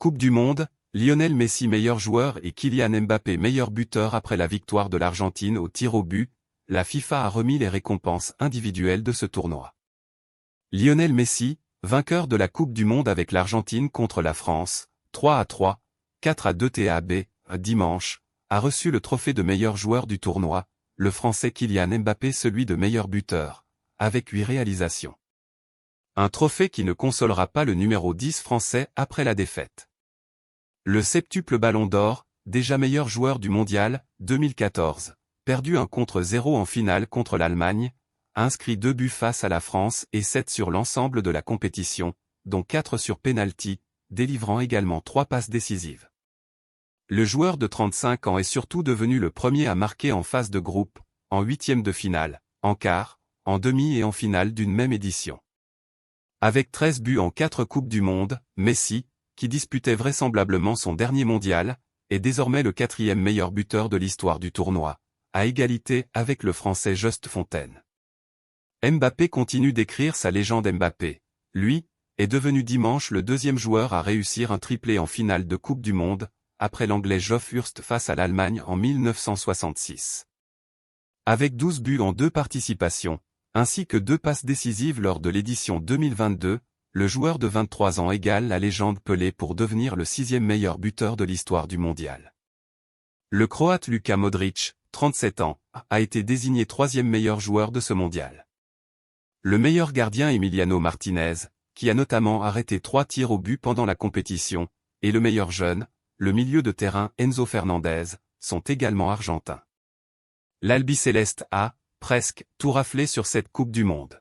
Coupe du Monde, Lionel Messi meilleur joueur et Kylian Mbappé meilleur buteur après la victoire de l'Argentine au tir au but, la FIFA a remis les récompenses individuelles de ce tournoi. Lionel Messi, vainqueur de la Coupe du Monde avec l'Argentine contre la France, 3-3, 4-2 TAB, dimanche, a reçu le trophée de meilleur joueur du tournoi, le Français Kylian Mbappé celui de meilleur buteur, avec 8 réalisations. Un trophée qui ne consolera pas le numéro 10 français après la défaite. Le septuple Ballon d'Or, déjà meilleur joueur du mondial, 2014, perdu 1-0 en finale contre l'Allemagne, a inscrit 2 buts face à la France et 7 sur l'ensemble de la compétition, dont 4 sur penalty, délivrant également 3 passes décisives. Le joueur de 35 ans est surtout devenu le premier à marquer en phase de groupe, en huitième de finale, en quart, en demi et en finale d'une même édition. Avec 13 buts en 4 Coupes du Monde, Messi, qui disputait vraisemblablement son dernier mondial, est désormais le 4e meilleur buteur de l'histoire du tournoi, à égalité avec le Français Just Fontaine. Mbappé continue d'écrire sa légende. Mbappé, lui, est devenu dimanche le 2e joueur à réussir un triplé en finale de Coupe du Monde, après l'Anglais Geoff Hurst face à l'Allemagne en 1966. Avec 12 buts en 2 participations, ainsi que 2 passes décisives lors de l'édition 2022, le joueur de 23 ans égale la légende Pelé pour devenir le 6e meilleur buteur de l'histoire du mondial. Le Croate Luka Modric, 37 ans, a été désigné 3e meilleur joueur de ce mondial. Le meilleur gardien Emiliano Martinez, qui a notamment arrêté 3 tirs au but pendant la compétition, et le meilleur jeune, le milieu de terrain Enzo Fernandez, sont également argentins. L'Albiceleste a, presque, tout raflé sur cette Coupe du Monde.